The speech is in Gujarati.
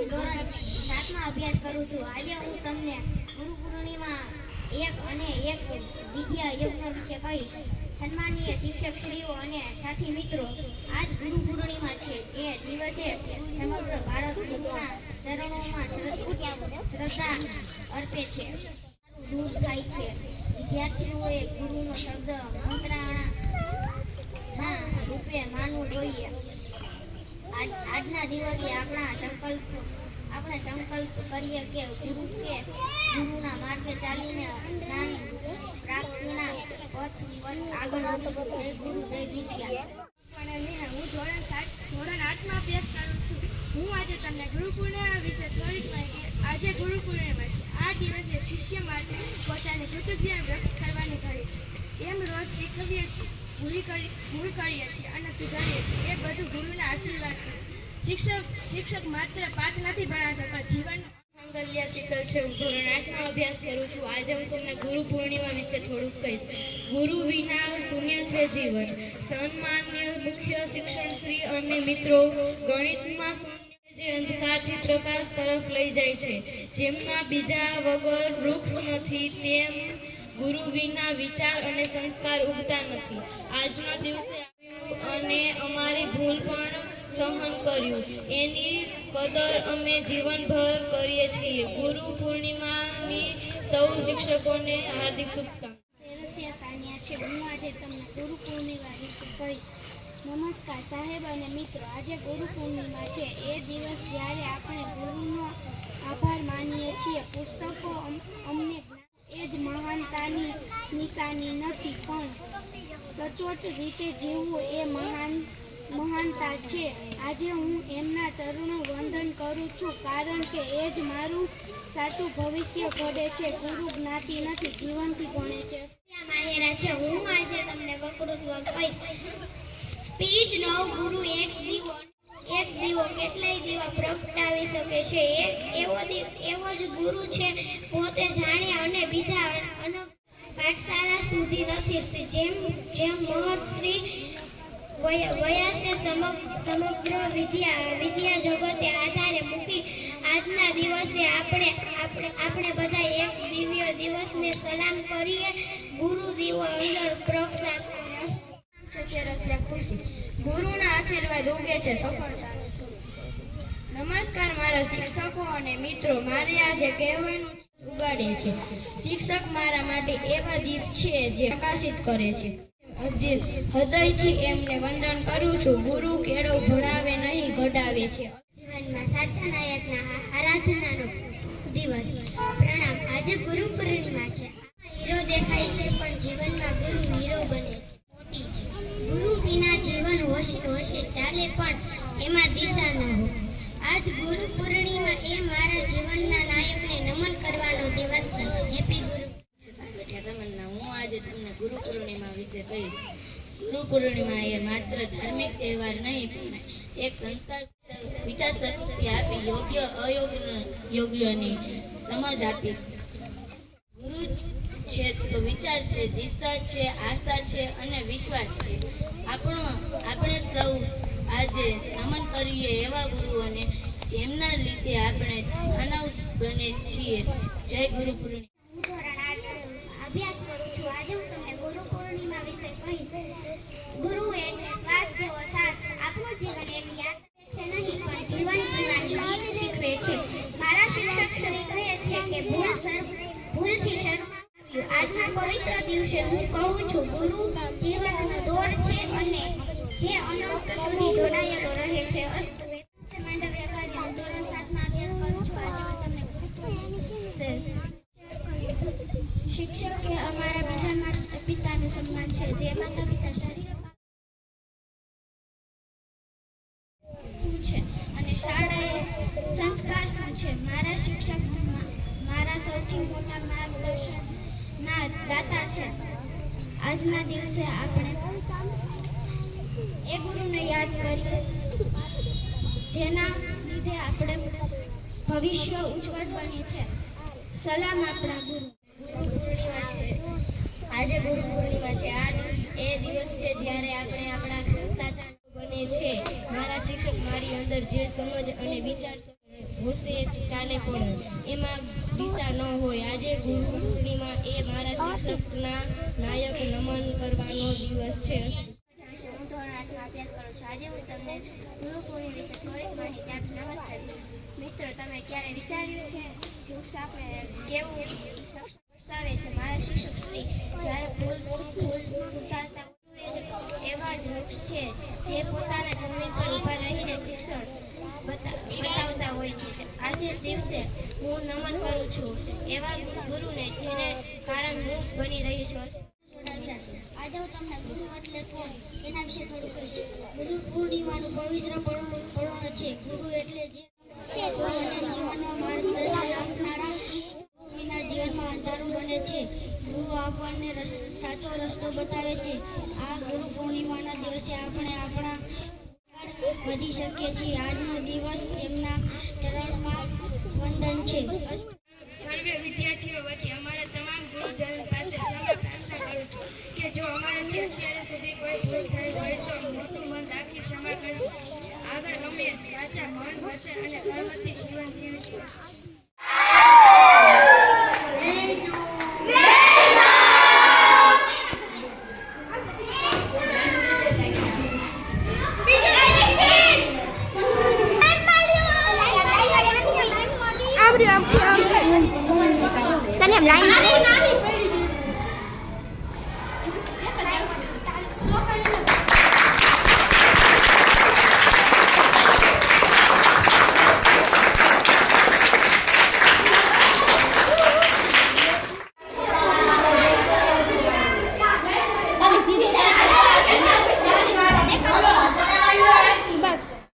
ધોરણ 7માં અભ્યાસ કરું છું. આજે હું તમને ગુરુ પૂર્ણિમા એક વિદ્યા યજ્ઞ વિશે કહીશ. સન્માનીય શિક્ષક શ્રીઓ અને સાથી મિત્રો, આજ ગુરુ પૂર્ણિમા છે, જે દિવસે સમગ્ર ભારત ગુરુના ચરણોમાં શ્રદ્ધા અર્પે છે. દૂર થાય છે. વિદ્યાર્થીઓએ ગુરુનો શબ્દ મંત્રણા રૂપે માનવું જોઈએ. આજના દિવસે આપણે સંકલ્પ કરીએ કે ગુરુના માર્ગે ચાલીને જ્ઞાન પ્રાપ્તિના પથ આગળ વધીશું. જય ગુરુ, જય વિદ્યા. હું ધોરણ 8માં અભ્યાસ કરું છું. હું આજે તમને ગુરુ પૂર્ણિમા વિશે થોડીક માહિતી. આજે ગુરુ પૂર્ણિમા છે. આ દિવસે શિષ્ય માટે પોતાની કૃતજ્ઞતા વ્યક્ત કરવાની ઘડી છે. એમ રોજ શીખવીએ છીએ, ભૂલ કરીએ છીએ અને સુધારીએ છીએ. એ બધું ગુરુના આશીર્વાદ છે. શિક્ષક માત્ર પાઠ નથી ભણાવતો, પણ જીવન. માંગલ્યા શીતલ છે. હું ધોરણ 8માં અભ્યાસ કરું છું. આજે હું તમને ગુરુ પૂર્ણિમા વિશે થોડુંક કહીશ. ગુરુ વિના શૂન્ય છે જીવન. સન્માન્ય મુખ્ય શિક્ષણ શ્રી અને મિત્રો, ગણિતમાં શૂન્ય જે અંધકારથી પ્રકાશ તરફ લઈ જાય છે. જેમના બીજા વગર વૃક્ષ નથી, તેમ ગુરુ વિના વિચાર અને સંસ્કાર ઉગતા નથી. આજના દિવસે આવ્યું અને અમારી ભૂલ પણ સહન કર્યું. એની કદર અમે જીવનભર કરીએ છીએ. ગુરુ પૂર્ણિમાની સૌ શિક્ષકોને હાર્દિક શુભકામનાઓ. હું આજે તમને ગુરુ પૂર્ણિમા વિશે કહીશ. નમસ્કાર સાહેબ અને મિત્રો, આજે ગુરુ પૂર્ણિમા છે. એ દિવસ જ્યારે આપણે ગુરુનો આભાર માનીએ છીએ. પુસ્તકો અમને એ જ મહાનતાની નિશાની નથી, પણ સચોટ રીતે જીવવું એ મહાનતા છે. આજે હું એમના ચરણો વંદન કરું છું, કારણ કે એ જ મારું સાચું ભવિષ્ય ઘડે છે. ગુરુ જ્ઞાતિ નથી, જીવનથી ભણે છે. માહેરા છે. હું આજે તમને વકૃત્વ કહીશ. પીજ નવ ગુરુ એક દીવો કેટલાય દીવા પ્રગટાવી શકે છે. એવો જ ગુરુ છે, પોતે જાણે અને બીજા અનગ પાઠશાળા સુધી નથી. જેમ મહર્ષિ વ્યાસે સમગ્ર વિદ્યા જગતે આધારે મૂકી. આજના દિવસે આપણે બધા એક દિવ્ય દિવસને સલામ કરીએ. ગુરુ દીવો અંદર પ્રગટાવે. ખુશી. ગુરુના આશીર્વાદ ઉગે છે સફળતા. નમસ્કાર મારા શિક્ષકો અને મિત્રો, મારે આજે કહેવાનું ઉગાડે છે. શિક્ષક મારા માટે એવા દીપ છે જે પ્રકાશિત કરે છે. હૃદયથી એમને વંદન કરું છું. ગુરુ કેળો ભણાવે નહીં, ઘડાવે છે. જીવનમાં સાચા નાયકના આરાધનાનો દિવસ. પ્રણામ. આજે ગુરુ પૂર્ણિમા છે. હીરો દેખાય છે, પણ જીવનમાં ગુરુ હીરો બને છે. મોટી છે. ગુરુ વિના જીવન હોશે ચાલે, પણ એમાં દિશા ન હોય. આજ ગુરુ પૂર્ણિમા એ મારા જીવનના નાયકને નમન કરવાનો દિવસ છે. હેપી ગુરુ. હું આજે તમને ગુરુ પૂર્ણિમા વિશે કહીશ. ગુરુ પૂર્ણિમા એ માત્ર ધાર્મિક તહેવાર નહીં, પણ એક સંસ્કાર વિચાર શક્તિ આપી, યોગ્ય અયોગ્યની સમજ આપી. ગુરુ છે તો વિચાર છે, દિશા છે, આશા છે અને વિશ્વાસ છે. આપણે સૌ આજે નમન કરીએ એવા ગુરુઓને, જેમના લીધે આપણે માનવ બને છીએ. જય ગુરુ પૂર્ણિમા. હું ધોરણ 8 અભ્યાસ કરું છું. આજે હું તમને ગુરુ પૂર્ણિમા વિશે કહીશ. ગુરુ એટલે શ્વાસ જેવો સાથ. આપણું જીવન એક યાદ છે નહીં, પણ જીવન જીવવાની રીત શીખવે છે. મારા શિક્ષક શ્રી કહે છે કે ભૂલથી શરૂ. આજના પવિત્ર દિવસે હું કહું છું, ગુરુ જીવનનો દોર છે અને જે અનંત સુધી જોડાયેલો રહે છે. અસ્તુ. માંડવ્ય કાર્ય. હું ધોરણ 7માં અભ્યાસ કરું છું. આજે હું તમને ગુરુ શિક્ષક એ અમારા બીજા માતા પિતાનું સન્માન છે. જે માતા પિતા શરીર શું છે અને શાળાએ સંસ્કાર શું છે. મારા શિક્ષક મારા સૌથી મોટા માર્ગદર્શનના દાતા છે. આજના દિવસે આપણે એ ગુરુને યાદ કરીએ, જેના લીધે આપણે ભવિષ્ય ઉજ્જવળ બને છે. સલામ આપણા ગુરુ. ગુરુ પૂર્ણિમા છે. આજે ગુરુ પૂર્ણિમા છે. આ દિવસ છે જ્યારે આપણે આપણા સાચા બને છે. મારા શિક્ષક મારી અંદર જે સમજ અને વિચાર હોશે ચાલે પણ એમાં દિશા ન હોય. આજે ગુરુ પૂર્ણિમા એ મારા શિક્ષકના નાયક નમન કરવાનો દિવસ છે. હું ધોરણ 8માં અભ્યાસ કરું છું. આજે હું તમને ગુરુ પૂર્ણિમા વિશે થોડીક માહિતી આપી. નમસ્તે મિત્રો, તમે ક્યારે વિચાર્યું છે વૃક્ષ આપણે કેવું દર્શાવે છે? મારા શિક્ષક શ્રી જ્યારે ફૂલ સુધારતા એવા જ વૃક્ષ છે જે પોતાના જમીન પર ઊભા રહીને શિક્ષણ બતાવતા હોય છે. આજે દિવસે હું નમન કરું છું એવા ગુરુને જેને કારણ હું બની રહી છું. આજે હું તમને ગુરુ એટલે કોણ એના વિશે થોડું કહીશ. ગુરુ પૂર્ણિમાનું પવિત્ર પર્વ છે. ગુરુ એટલે જે કોઈને જીવનમાં માર્ગદર્શન આપનારા, વિના જીવનમાં અંધારું બને છે. ગુરુ આપણને સાચો રસ્તો બતાવે છે. આ ગુરુ પૂર્ણિમાના દિવસે આપણે આપણા આગળ વધી શકીએ છીએ. આજનો દિવસ તેમના ચરણમાં વંદન છે. સર્વે વિદ્યાર્થીઓ વતી અમારા તમામ ગુરુજનો પાસે ક્ષમા પ્રાર્થના કરું છું કે જો અમારાથી અત્યાર સુધી કોઈ ભૂલ થઈ હોય તો મોટું મન રાખી ક્ષમા કરશું. આગળ અમે સાચા મન, વચન અને કર્મથી જીવન જીવીશું.